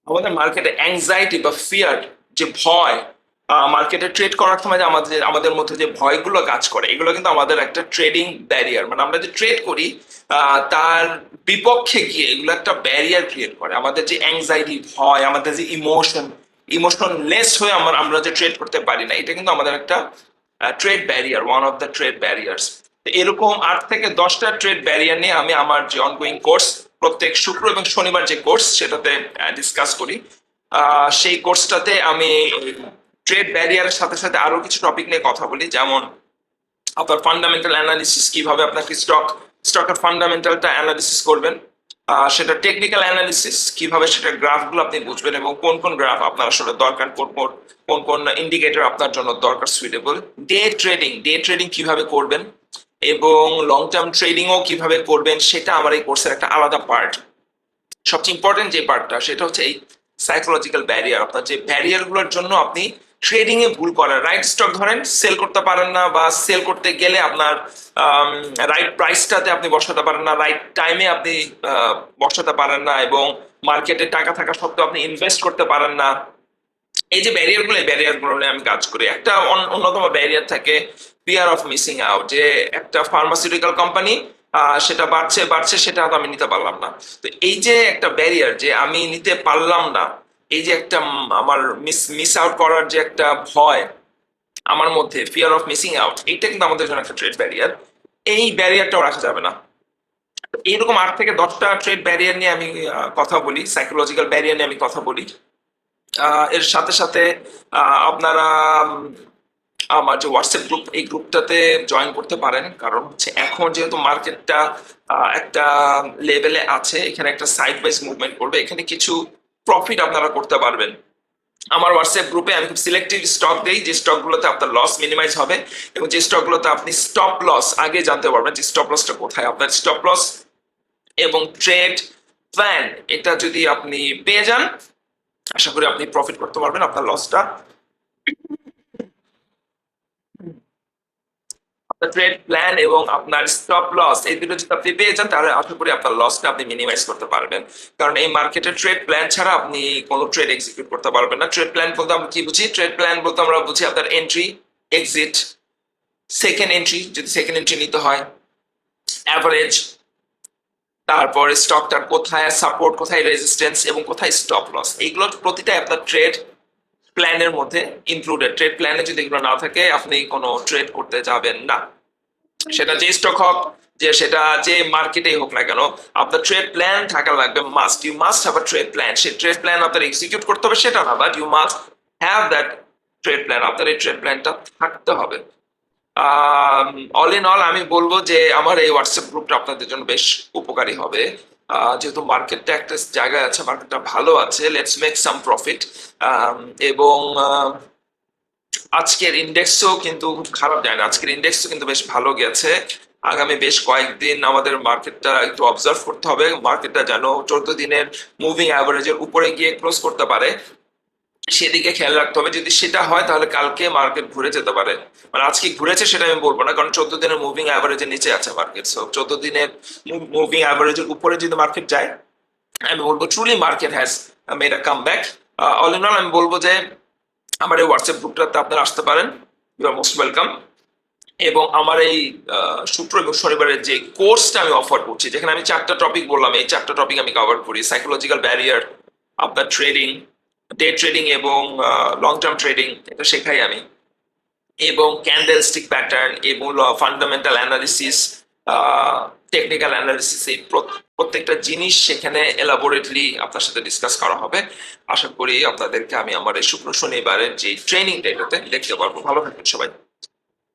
আমাদের মার্কেটে অ্যাংজাইটি বা ফিয়ার, যে ভয়, মার্কেটে ট্রেড করার সময় যে আমাদের আমাদের মধ্যে যে ভয়গুলো কাজ করে, এগুলো কিন্তু আমাদের একটা ট্রেডিং ব্যারিয়ার। মানে আমরা যে ট্রেড করি তার বিপক্ষে গিয়ে এগুলো একটা ব্যারিয়ার ক্রিয়েট করে। আমাদের যে অ্যাংজাইটি, ভয়, আমাদের যে ইমোশনলেস হয়ে আমরা আমরা যে ট্রেড করতে পারি না, এটা কিন্তু আমাদের একটা trade barrier, one of the trade barriers. এরকম 8 থেকে 10টা ট্রেড ব্যারিয়ার নিয়ে আমি আমার যে অনগোয়িং কোর্স, প্রত্যেক শুক্র এবং শনিবার যে কোর্স, সেটাতে ডিসকাস করি। সেই কোর্সটাতে আমি ট্রেড ব্যারিয়ারের সাথে সাথে আরো কিছু টপিক নিয়ে কথা বলি, যেমন আপনার ফান্ডামেন্টাল অ্যানালিসিস, কিভাবে আপনাকে স্টকের ফান্ডামেন্টালটা অ্যানালিসিস করবেন, সেটা টেকনিক্যাল অ্যানালিসিস, কিভাবে সেটা গ্রাফগুলো আপনি বুঝবেন এবং কোন কোন গ্রাফ আপনার আসলে দরকার, কোন কোন ইন্ডিকেটর আপনার জন্য দরকার সুইটেবল। ডে ট্রেডিং কিভাবে করবেন এবং লং টার্ম ট্রেডিংও কিভাবে করবেন, সেটা আমার এই কোর্সের একটা আলাদা পার্ট। সবচেয়ে ইম্পর্টেন্ট যে পার্টটা, সেটা হচ্ছে এই সাইকোলজিক্যাল ব্যারিয়ার। আপনার যে ব্যারিয়ারগুলোর জন্য আপনি ট্রেডিং এ ভুল করেন, রাইট স্টক ধরেন সেল করতে পারেন না, বা সেল করতে গেলে আপনার রাইট প্রাইসটাতে আপনি বসাতে পারেন না, রাইট টাইমে আপনি বসাতে পারেন না, এবং মার্কেটে টাকা থাকা সত্ত্বেও আপনি ইনভেস্ট করতে পারেন না। এই যে ব্যারিয়ারগুলো, এই ব্যারিয়ারগুলো নিয়ে আমি কাজ করি। একটা অন্যতম ব্যারিয়ার থাকে ফিয়ার অফ মিসিং আউট, যে একটা ফার্মাসিউটিক্যাল কোম্পানি সেটা বাড়ছে বাড়ছে, সেটা আমি নিতে পারলাম না। তো এই যে একটা ব্যারিয়ার, যে আমি নিতে পারলাম না, এই যে একটা আমার মিস আউট করার যে একটা ভয় আমার মধ্যে, ফিয়ার অফ মিসিং আউট, এইটা কিন্তু আমাদের জন্য একটা ট্রেড ব্যারিয়ার। এই ব্যারিয়ারটাও রাখা যাবে না। এইরকম 8 থেকে 10টা ট্রেড ব্যারিয়ার নিয়ে আমি কথা বলি, সাইকোলজিক্যাল ব্যারিয়ার নিয়ে আমি কথা বলি। এর সাথে সাথে আপনারা আমার যে হোয়াটসঅ্যাপ গ্রুপ, এই গ্রুপটাতে জয়েন করতে পারেন। কারণ হচ্ছে এখন যেহেতু মার্কেটটা একটা লেভেলে আছে, এখানে একটা সাইড ওয়াইজ মুভমেন্ট করবে, এখানে কিছু প্রফিট আপনারা করতে পারবেন। আমার হোয়াটসঅ্যাপ গ্রুপে আমি খুব সিলেক্টিভ স্টক দেই, যে স্টকগুলোতে আপনার লস মিনিমাইজ হবে, এবং যে স্টকগুলোতে আপনি স্টপ লস আগে জানতে পারবেন যে স্টপ লসটা কোথায়। আপনার স্টপ লস এবং ট্রেড প্ল্যান, এটা যদি আপনি পেয়ে যান, আশা করি আপনি প্রফিট করতে পারবেন। আপনার লসটা, আপনার ট্রেড প্ল্যান এবং আপনার স্টপ লস, এই দুটো যদি আপনি পেয়ে যান, তাহলে আশা করি আপনার লসটা আপনি মিনিমাইজ করতে পারবেন। কারণ এই মার্কেটে ট্রেড প্ল্যান ছাড়া আপনি কোনো ট্রেড এক্সিকিউট করতে পারবেন না। ট্রেড প্ল্যান বলতে আমরা কি বুঝি? ট্রেড প্ল্যান বলতে আমরা বুঝি আপনার এন্ট্রি, এক্সিট, সেকেন্ড এন্ট্রি যদি সেকেন্ড এন্ট্রি নিতে হয়, অ্যাভারেজ, তারপরে স্টকটার কোথায় সাপোর্ট, কোথায় রেজিস্ট্যান্স এবং কোথায় স্টপ লস, এইগুলো প্রতিটাই আপনার ট্রেড প্ল্যানের মধ্যে ইনক্লুডেড। ট্রেড প্ল্যানে যদি এগুলো না থাকে, আপনি কোনো ট্রেড করতে যাবেন না। সেটা যে স্টক হোক, যে সেটা যে মার্কেটেই হোক না কেন, আপনার ট্রেড প্ল্যান থাকা লাগবে, must. You must have a trade plan. সেই ট্রেড প্ল্যান আপনার এক্সিকিউট করতে হবে সেটা না, but you must have that trade plan. আপনার এই ট্রেড প্ল্যানটা থাকতে হবে। অল ইন অল আমি বলবো যে আমার এই হোয়াটসঅ্যাপ গ্রুপটা আপনাদের জন্য বেশ উপকারী হবে। যেহেতু মার্কেটটা একটা জায়গায় আছে, মার্কেটটা ভালো আছে, লেটস মেক সাম প্রফিট। এবং আজকের ইন্ডেক্সও কিন্তু খুব খারাপ যায় না, আজকের ইন্ডেক্সও কিন্তু বেশ ভালো গেছে। আগামী বেশ কয়েকদিন আমাদের মার্কেটটা একটু অবজার্ভ করতে হবে, মার্কেটটা যেন 14 দিনের মুভিং অ্যাভারেজের উপরে গিয়ে ক্লোজ করতে পারে, সেদিকে খেয়াল রাখতে হবে। যদি সেটা হয়, তাহলে কালকে মার্কেট ঘুরে যেতে পারে। মানে আজকে ঘুরেছে সেটা আমি বলবো না, কারণ 14 দিনের মুভিং অ্যাভারেজের নিচে আছে মার্কেট। সো 14 দিনের মুভিং অ্যাভারেজের উপরে যদি মার্কেট যায়, আমি বলবো truly market has made a comeback. All in all আমি বলবো যে আমার এই হোয়াটসঅ্যাপ গ্রুপটাতে আপনারা আসতে পারেন, ইউ আর মোস্ট ওয়েলকাম। এবং আমার এই শুক্র এবং শনিবারের যে কোর্সটা আমি অফার করছি, যেখানে আমি 4টা টপিক বললাম, এই 4টা টপিক আমি কভার করি। সাইকোলজিক্যাল ব্যারিয়ার, আপনার ট্রেডিং, ডে ট্রেডিং এবং লং টার্ম ট্রেডিং, এটা শেখাই আমি, এবং ক্যান্ডেল স্টিক প্যাটার্ন এবং ফান্ডামেন্টাল অ্যানালিসিস, টেকনিক্যাল অ্যানালিসিস, এই প্রত্যেকটা জিনিস সেখানে এলাবোরেটলি আপনার সাথে ডিসকাস করা হবে। আশা করি আপনাদেরকে আমি আমার এই শুক্র শনিবারের যে ট্রেনিংটা, এটাতে দেখতে পারবো। ভালো থাকবেন সবাই।